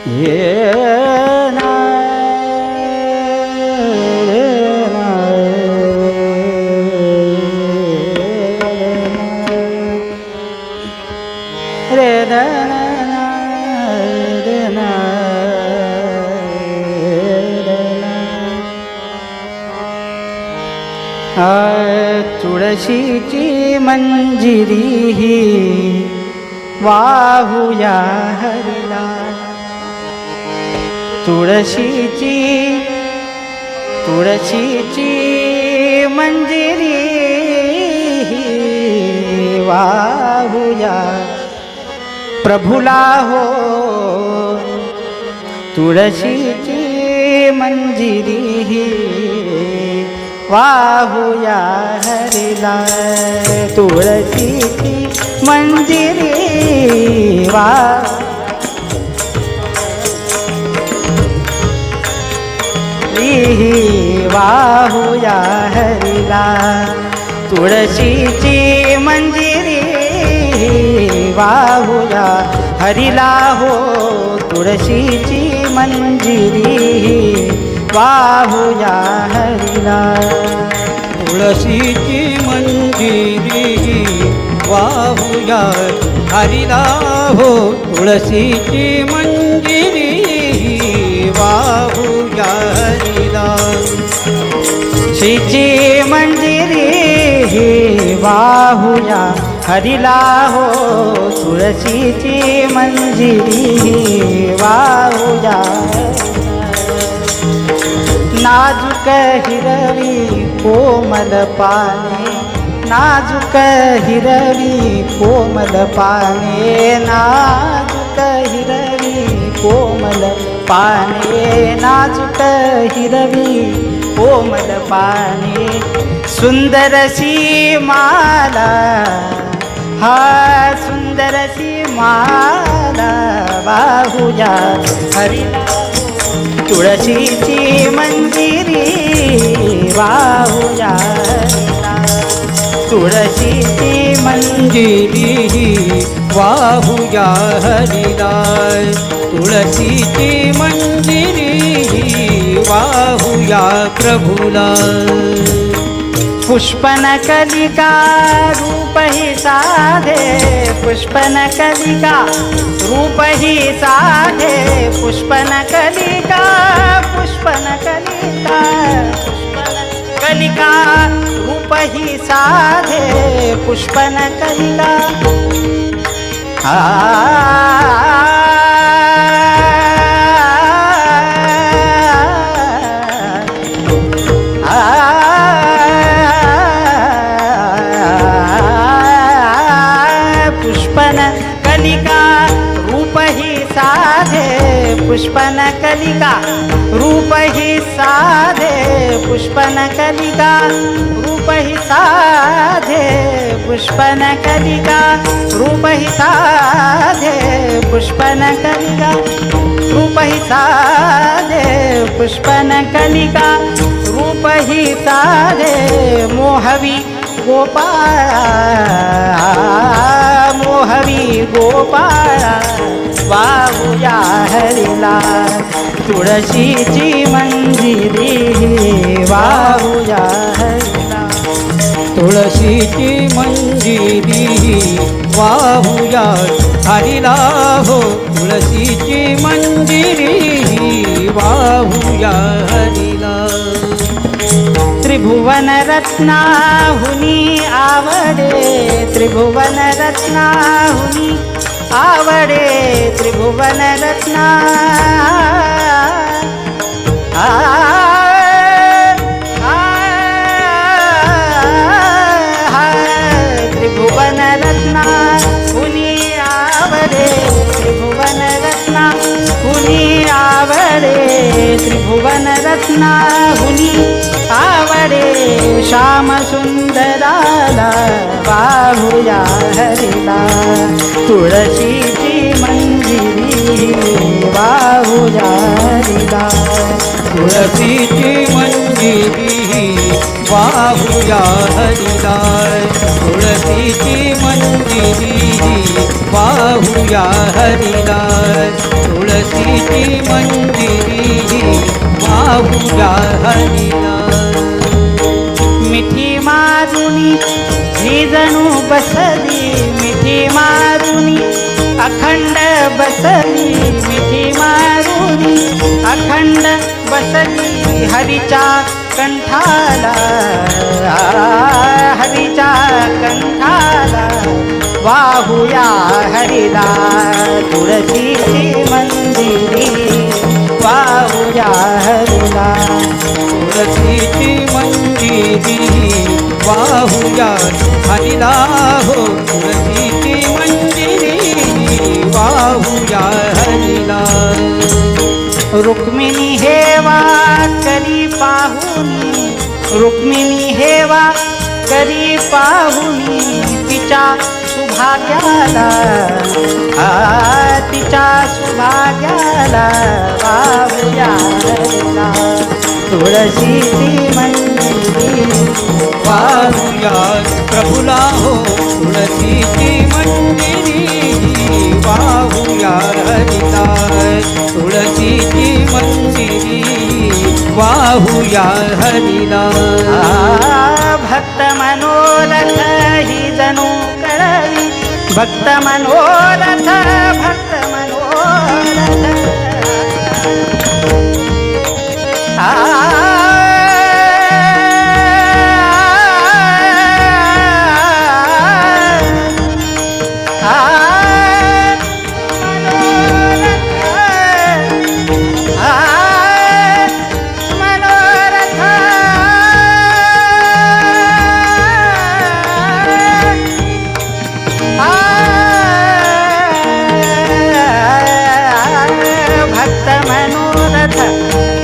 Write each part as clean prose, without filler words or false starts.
ये ना रे ना रे ना तुळशीची मंजिरी ही वाहूया हरिला तुळशीची मंजिरी ही वाहूया प्रभुला हो तुळशीची मंजिरी ही वाहूया हरिला तुळशीची मंजिरी वाहूया हरिला तुळशीची मंजिरी वाहूया हरिला हो तुळशीची मंजिरी वाहूया हरिला तुळशीची मंजिरी वाहूया हरिला हो तुळशीची मंजिरी वाहूया हरिला तुळशीची मंजिरी वाहूया हरिला हो तुळशीची मंजिरी वाहूया नाजूक हिरवी कोमल पाने नाजूक हिरवी कोमल पाने नाजूक हिरवी कोमल पाने नाजूक हिरवी कोमल पाने सुंदरशी माला हा सुंदरशी माला वाहूया हरिला तुळशीची मंजिरी वाहूया तुळशीची मंजिरी वाहूया हरिला तुळशीची मंजिरी वाहूया प्रभुला पुष्पनकलिका रूप ही साधे पुष्पनकलिका रूप ही साधे पुष्पनकलिका पुष्पनकलिका पुष्पनकलिका रूप ही साधे पुष्पनकलिका पुष्पनकलिका रूप ही साधे पुष्पनकलिका रूप ही साधे पुष्पनकलिका रूप ही साधे पुष्पनकलिका रूप ही साधे पुष्पनकलिका रूप ही साधे पुष्पनकलिका रूप ही साधे मोहवी मोहवी गोपाळा वाहूया हरिला तुळशीची मंजिरी वाहूया हरिला तुळशीची मंजिरी वाहूया हरिला हो तुळशीची मंजिरी वाहूया हरिला त्रिभुवन रत्नाहुनी आवडे त्रिभुवन रत्नाहुनी आवडे त्रिभुवन रत्ना त्रिभुवन रत्नाहुनी आवडे त्रिभुवन रत्नाहुनी आवडे त्रिभुवन रत्नाहुनी आवडे श्याम सुंदराला वाहूया हरिला तुळशीची मंजिरी वाहूया हरिला तुळशीची मंजिरी वाहूया हरिला तुळशीची मंजिरी वाहूया हरिला तुळशीची तुळशीची मंजिरी वाहुया हरीला. मिठी मारुनी ही जणू बसली, मिठी मारुनी अखंड बसली, मिठी मारुनी अखंड बसली हरीच्या कंठाला, हरीच्या कंठाला वाहुया हरीला. तुळशीची मंजिरी वाहुया हरीला. तुळशीची मंजिरी वाहुया हरीला हो. तुळशीची मंजिरी वाहुया हरीला. रुक्मिणी हेवा करी पाहुनी, रुक्मिणी हेवा करी पाहुनी तिच्या सुभाग्याला, तिच्या सुभाग्याला वाहुया हरीला. तुळशीची मंजिरी वाहुया प्रभुला हो. तुळशीची मंजिरी वाहुया हरीला. तुळशीची मंजिरी वाहुया हरीला. भक्त मनोरथ ही जणू कळवी, भक्त मनोरथ, भक्त मनोरथ.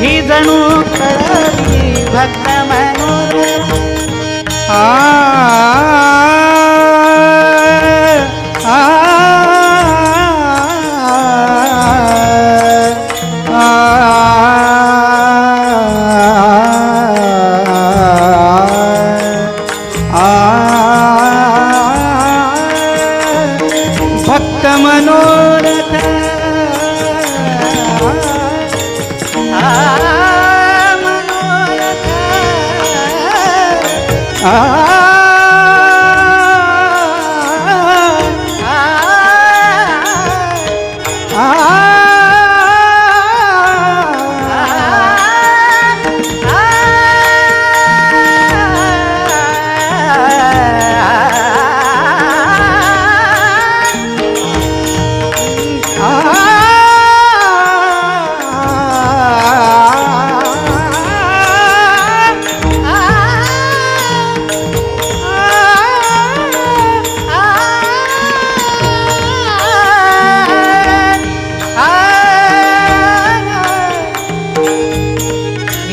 ही जणू कळली भक्त मनोरथ. भक्त मनोरथ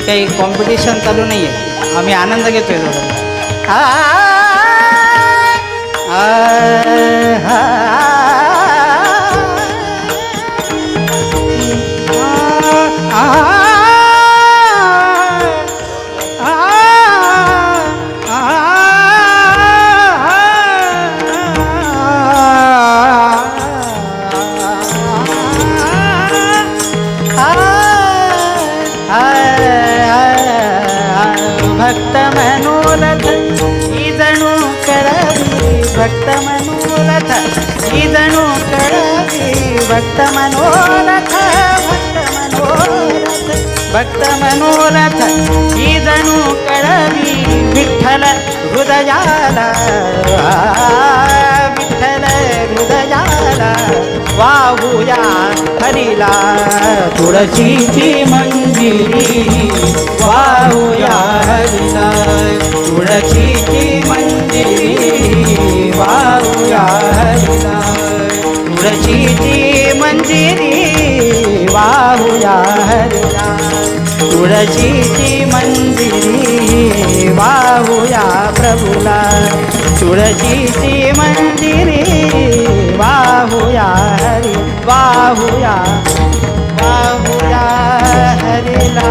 काही कॉम्पिटिशन चालू नाही आहे, आम्ही आनंद घेतोय थोडा. भक्त मनोरथ ही जणू कळवी, भक्त मनोरथ ही जणू कळवी, भक्त मनोरथ, भक्त मनोरथ, भक्त मनोरथ ही जणू कळवी. विठ्ठल हृदयाला, विठ्ठल हृदयाला वाहुया हरीला. तुळशीची मंजिरी वाहुया हरीला. तुळशीची मंजिरी वाहुया हरीला. तुळशीची मंजिरी वाहुया हरीला. तुळशीची मंजिरी वाहुया प्रभुला. तुळशीची मंजिरी वाहुया हरी, वाहुया, वाहुया हरीला.